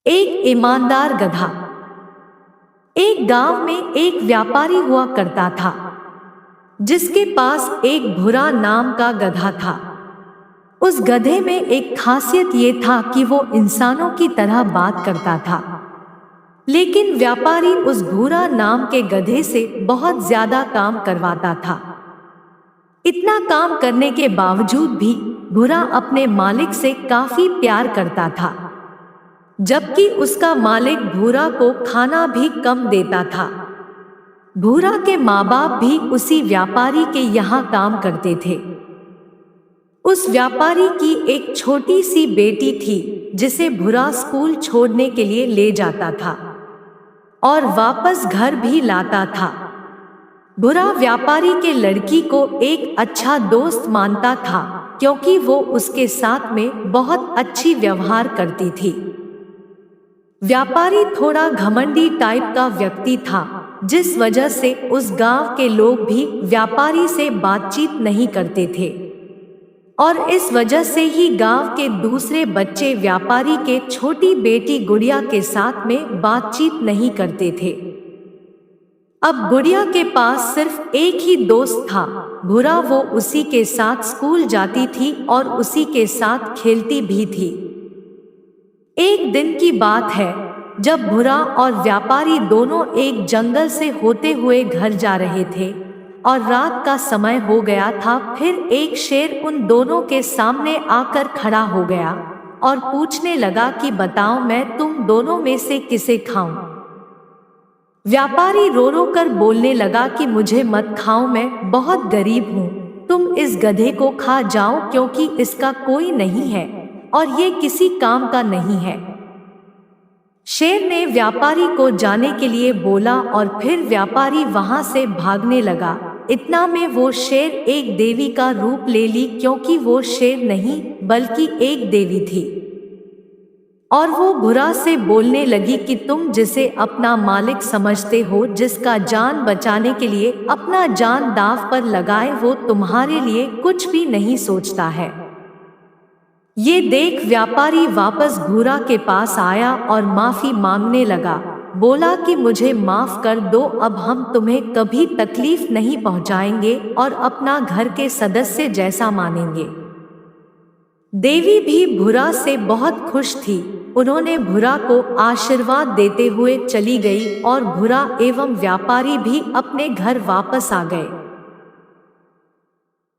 एक ईमानदार गधा। एक गांव में एक व्यापारी हुआ करता था जिसके पास एक भूरा नाम का गधा था। उस गधे में एक खासियत ये था कि वो इंसानों की तरह बात करता था। लेकिन व्यापारी उस भूरा नाम के गधे से बहुत ज्यादा काम करवाता था। इतना काम करने के बावजूद भी भूरा अपने मालिक से काफी प्यार करता था, जबकि उसका मालिक भूरा को खाना भी कम देता था। भूरा के माँ बाप भी उसी व्यापारी के यहाँ काम करते थे। उस व्यापारी की एक छोटी सी बेटी थी जिसे भूरा स्कूल छोड़ने के लिए ले जाता था और वापस घर भी लाता था। भूरा व्यापारी के लड़की को एक अच्छा दोस्त मानता था क्योंकि वो उसके साथ में बहुत अच्छी व्यवहार करती थी। व्यापारी थोड़ा घमंडी टाइप का व्यक्ति था, जिस वजह से उस गांव के लोग भी व्यापारी से बातचीत नहीं करते थे और इस वजह से ही गांव के दूसरे बच्चे व्यापारी के छोटी बेटी गुड़िया के साथ में बातचीत नहीं करते थे। अब गुड़िया के पास सिर्फ एक ही दोस्त था, भूरा। वो उसी के साथ स्कूल जाती थी और उसी के साथ खेलती भी थी। एक दिन की बात है जब भूरा और व्यापारी दोनों एक जंगल से होते हुए घर जा रहे थे और रात का समय हो गया था। फिर एक शेर उन दोनों के सामने आकर खड़ा हो गया और पूछने लगा कि बताओ, मैं तुम दोनों में से किसे खाऊं? व्यापारी रो रो कर बोलने लगा कि मुझे मत खाओ, मैं बहुत गरीब हूँ। तुम इस गधे को खा जाओ क्योंकि इसका कोई नहीं है और ये किसी काम का नहीं है। शेर ने व्यापारी को जाने के लिए बोला और फिर व्यापारी वहां से भागने लगा। इतना में वो शेर एक देवी का रूप ले ली, क्योंकि वो शेर नहीं बल्कि एक देवी थी। और वो भूरा से बोलने लगी कि तुम जिसे अपना मालिक समझते हो, जिसका जान बचाने के लिए अपना जान दांव पर लगाए, वो तुम्हारे लिए कुछ भी नहीं सोचता है। ये देख व्यापारी वापस भूरा के पास आया और माफी मांगने लगा। बोला कि मुझे माफ कर दो, अब हम तुम्हें कभी तकलीफ नहीं पहुंचाएंगे और अपना घर के सदस्य जैसा मानेंगे। देवी भी भूरा से बहुत खुश थी। उन्होंने भूरा को आशीर्वाद देते हुए चली गई और भूरा एवं व्यापारी भी अपने घर वापस आ गए।